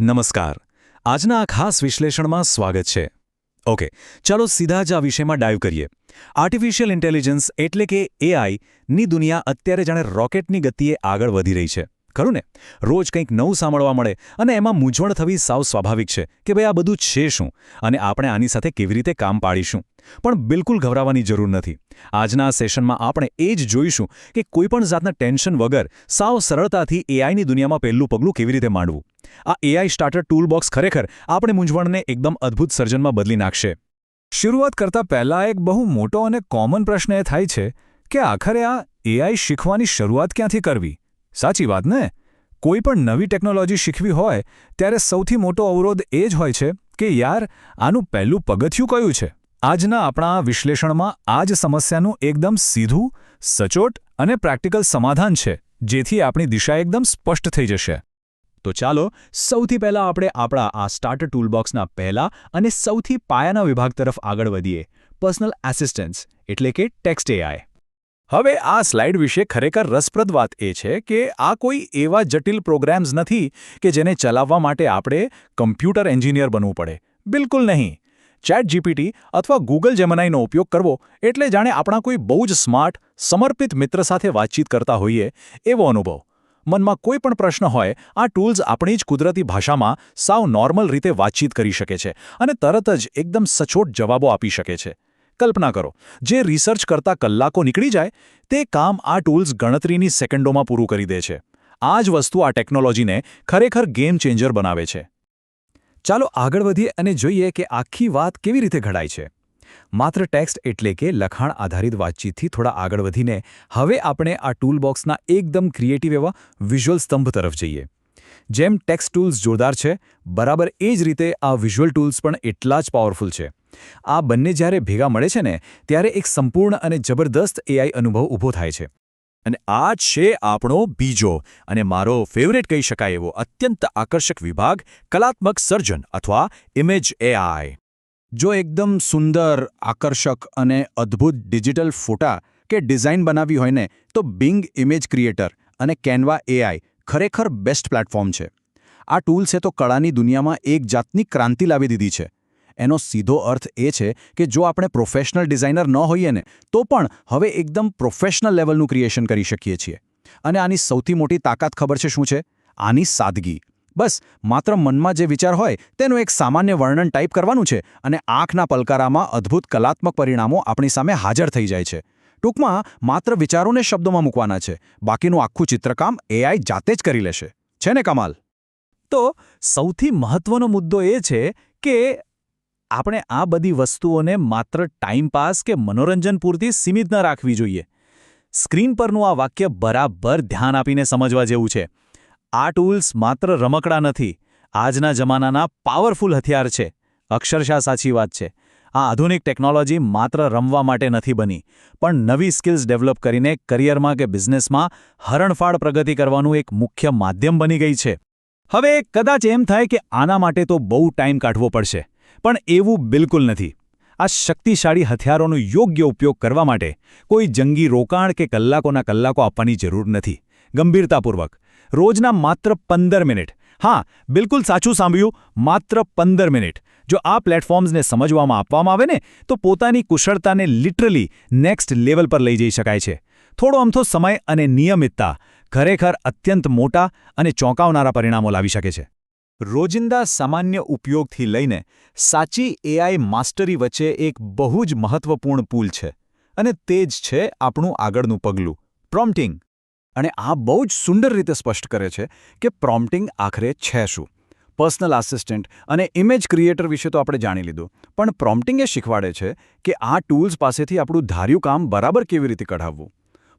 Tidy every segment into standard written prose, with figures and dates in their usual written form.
નમસ્કાર. આજના આ ખાસ વિશ્લેષણમાં સ્વાગત છે. ઓકે, ચાલો સીધા જ આ વિષયમાં ડાઇવ કરીએ. આર્ટિફિશિયલ ઇન્ટેલિજન્સ એટલે કે એઆઈની દુનિયા અત્યારે જાણે રોકેટની ગતિએ આગળ વધી રહી છે, ખરું ને? રોજ કંઈક નવું સાંભળવા મળે અને એમાં મૂંઝવણ થવી સાવ સ્વાભાવિક છે કે ભાઈ આ બધું છે શું અને આપણે આની સાથે કેવી રીતે કામ પાડીશું. પણ બિલકુલ ગભરાવાની જરૂર નથી. આજના આ સેશનમાં આપણે એ જ જોઈશું કે કોઈપણ જાતના ટેન્શન વગર સાવ સરળતાથી એઆઈની દુનિયામાં પહેલું પગલું કેવી રીતે માંડવું. આ એઆઈ સ્ટાર્ટર ટૂલબોક્સ ખરેખર આપણે મૂંઝવણને એકદમ અદ્ભુત સર્જનમાં બદલી નાખશે. શરૂઆત કરતાં પહેલાં એક બહુ મોટો અને કોમન પ્રશ્ન એ થાય છે કે આખરે આ એઆઈ શીખવાની શરૂઆત ક્યાંથી કરવી? સાચી વાત ને? કોઈ પણ નવી ટેકનોલોજી શીખવી હોય ત્યારે સૌથી મોટો અવરોધ એ જ હોય છે કે યાર આનું પહેલું પગથિયું કયું છે? આજના આપણા આ વિશ્લેષણમાં આ જ સમસ્યાનું એકદમ સીધું, સચોટ અને પ્રેક્ટિકલ સમાધાન છે, જેથી આપણી દિશા એકદમ સ્પષ્ટ થઈ જશે. તો ચાલો સૌથી પહેલાં આપણે આપણા આ સ્ટાર્ટર ટૂલબોક્સના પહેલા અને સૌથી પાયાના વિભાગ તરફ આગળ વધીએ, પર્સનલ આસિસ્ટન્ટ્સ એટલે કે ટેક્સ્ટ એઆઈ. હવે આ સ્લાઇડ વિશે ખરેખર રસપ્રદ વાત એ છે કે આ કોઈ એવા જટિલ પ્રોગ્રામ્સ નથી કે જેને ચલાવવા માટે આપણે કમ્પ્યુટર એન્જિનિયર બનવું પડે. બિલકુલ નહીં. ChatGPT અથવા Google Geminiનો ઉપયોગ કરવો એટલે જાણે આપણા કોઈ બહુ જ સ્માર્ટ, સમર્પિત મિત્ર સાથે વાતચીત કરતા હોઈએ એવો અનુભવ. મનમાં કોઈ પણ પ્રશ્ન હોય, આ ટૂલ્સ આપણી જ કુદરતી ભાષામાં સાવ નોર્મલ રીતે વાતચીત કરી શકે છે અને તરત જ એકદમ સચોટ જવાબો આપી શકે છે. કલ્પના કરો, જે રિસર્ચ કરતા કલાકો નીકળી જાય તે કામ આ ટૂલ્સ ગણતરીની સેકન્ડોમાં પૂરું કરી દે છે. આ જ વસ્તુ આ ટેકનોલોજીને ખરેખર ગેમ ચેન્જર બનાવે છે. ચાલો આગળ વધીએ અને જોઈએ કે આખી વાત કેવી રીતે ઘડાય છે. માત્ર ટેક્સ્ટ એટલે કે લખાણ આધારિત વાતચીતથી થોડા આગળ વધીને હવે આપણે આ ટૂલબોક્સના એકદમ ક્રિએટિવ એવા વિઝ્યુઅલ સ્તંભ તરફ જઈએ. જેમ ટેક્સ્ટ ટૂલ્સ જોરદાર છે, બરાબર એ જ રીતે આ વિઝ્યુઅલ ટૂલ્સ પણ એટલા જ પાવરફુલ છે. આ બંને જ્યારે ભેગા મળે છે ને ત્યારે એક સંપૂર્ણ અને જબરદસ્ત એઆઈ અનુભવ ઊભો થાય છે. અને આ છે આપણો બીજો અને મારો ફેવરેટ કહી શકાય એવો અત્યંત આકર્ષક વિભાગ, કલાત્મક સર્જન અથવા ઇમેજ એઆઈ. જો એકદમ સુંદર, આકર્ષક અને અદ્ભુત ડિજિટલ ફોટા કે ડિઝાઇન બનાવી હોય ને તો બિંગ ઇમેજ ક્રિએટર અને કેનવા એઆઈ ખરેખર બેસ્ટ પ્લેટફોર્મ છે. આ ટૂલ્સે તો કળાની દુનિયામાં એક જાતની ક્રાંતિ લાવી દીધી છે. એનો સીધો અર્થ એ છે કે જો આપણે પ્રોફેશનલ ડિઝાઇનર ન હોઈએ ને તો પણ હવે એકદમ પ્રોફેશનલ લેવલનું ક્રિએશન કરી શકીએ છીએ. અને આની સૌથી મોટી તાકાત ખબર છે શું છે? આની સાદગી. બસ માત્ર મનમાં જે વિચાર હોય તેનું એક સામાન્ય વર્ણન ટાઈપ કરવાનું છે અને આંખના પલકારામાં અદ્ભુત કલાત્મક પરિણામો આપણી સામે હાજર થઈ જાય છે. ટૂંકમાં માત્ર વિચારોને શબ્દોમાં મૂકવાના છે, બાકીનું આખું ચિત્રકામ એઆઈ જાતે જ કરી લેશે. છે ને કમાલ? તો સૌથી મહત્વનો મુદ્દો એ છે કે આપણે આ બધી વસ્તુઓને માત્ર ટાઈમપાસ કે મનોરંજન પૂરતી સીમિત ન રાખવી જોઈએ. સ્ક્રીન પરનું આ વાક્ય બરાબર ધ્યાન આપીને સમજવા જેવું છે. આ ટૂલ્સ માત્ર રમકડા નથી, આજના જમાનાના પાવરફુલ હથિયાર છે. અક્ષરશઃ સાચી વાત છે. આ આધુનિક ટેકનોલોજી માત્ર રમવા માટે નથી બની, પણ નવી સ્કિલ્સ ડેવલપ કરીને કરિયરમાં કે બિઝનેસમાં હરણફાળ પ્રગતિ કરવાનું એક મુખ્ય માધ્યમ બની ગઈ છે. હવે કદાચ એમ થાય કે આના માટે તો બહુ ટાઈમ કાઢવો પડશે, પણ એવું બિલકુલ નથી. આ શક્તિશાળી હથિયારોનો યોગ્ય ઉપયોગ કરવા માટે કોઈ જંગી રોકાણ કે કલાકોના કલાકો આપવાની જરૂર નથી. ગંભીરતાપૂર્વક રોજના માત્ર 15 મિનિટ, હા બિલકુલ સાચું સાંભળ્યું, માત્ર 15 મિનિટ જો આ પ્લેટફોર્મ્સને સમજવામાં આપવામાં આવે ને તો પોતાની કુશળતાને લિટરલી નેક્સ્ટ લેવલ પર લઈ જઈ શકાય છે. થોડો અમથો સમય અને નિયમિતતા ખરેખર અત્યંત મોટા અને ચોંકાવનારા પરિણામો લાવી શકે છે. રોજિંદા સામાન્ય ઉપયોગથી લઈને સાચી એઆઈ માસ્ટરી વચ્ચે એક બહુ જ મહત્વપૂર્ણ પુલ છે અને તે જ છે આપણું આગળનું પગલું, પ્રોમ્પ્ટિંગ. અને આ બહુ જ સુંદર રીતે સ્પષ્ટ કરે છે કે પ્રોમ્પ્ટિંગ આખરે છે શું. પર્સનલ આસિસ્ટન્ટ અને ઇમેજ ક્રિએટર વિશે તો આપણે જાણી લીધું, પણ પ્રોમ્પ્ટિંગ એ શીખવાડે છે કે આ ટૂલ્સ પાસેથી આપણું ધાર્યું કામ બરાબર કેવી રીતે કઢાવવું.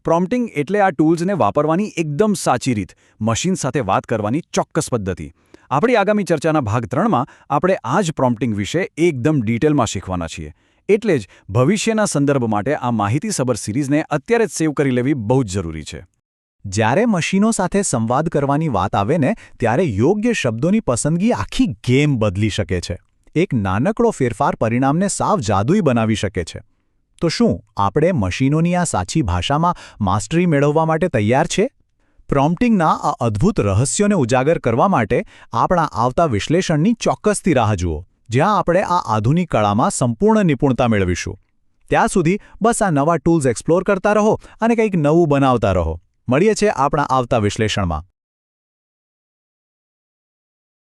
પ્રોમ્પ્ટિંગ એટલે આ ટૂલ્સને વાપરવાની એકદમ સાચી રીત, મશીન સાથે વાત કરવાની ચોક્કસ પદ્ધતિ. આપણી આગામી ચર્ચાના ભાગ 3માં આપણે આ જ પ્રોમ્પ્ટિંગ વિશે એકદમ ડિટેલમાં શીખવાના છીએ. એટલે જ ભવિષ્યના સંદર્ભ માટે આ માહિતીસભર સિરીઝને અત્યારે જ સેવ કરી લેવી બહુ જ જરૂરી છે. જ્યારે મશીનો સાથે સંવાદ કરવાની વાત આવે ને ત્યારે યોગ્ય શબ્દોની પસંદગી આખી ગેમ બદલી શકે છે. એક નાનકડો ફેરફાર પરિણામને સાવ જાદુઈ બનાવી શકે છે. તો શું આપણે મશીનોની આ સાચી ભાષામાં માસ્ટરી મેળવવા માટે તૈયાર છે? પ્રોમ્પ્ટિંગના આ અદ્ભુત રહસ્યોને ઉજાગર કરવા માટે આપણા આવતા વિશ્લેષણની ચોક્કસથી રાહ જુઓ, જ્યાં આપણે આ આધુનિક કળામાં સંપૂર્ણ નિપુણતા મેળવીશું. ત્યાં સુધી બસ આ નવા ટૂલ્સ એક્સપ્લોર કરતા રહો અને કંઈક નવું બનાવતા રહો. મળીએ છીએ આપણા આવતા વિશ્લેષણમાં.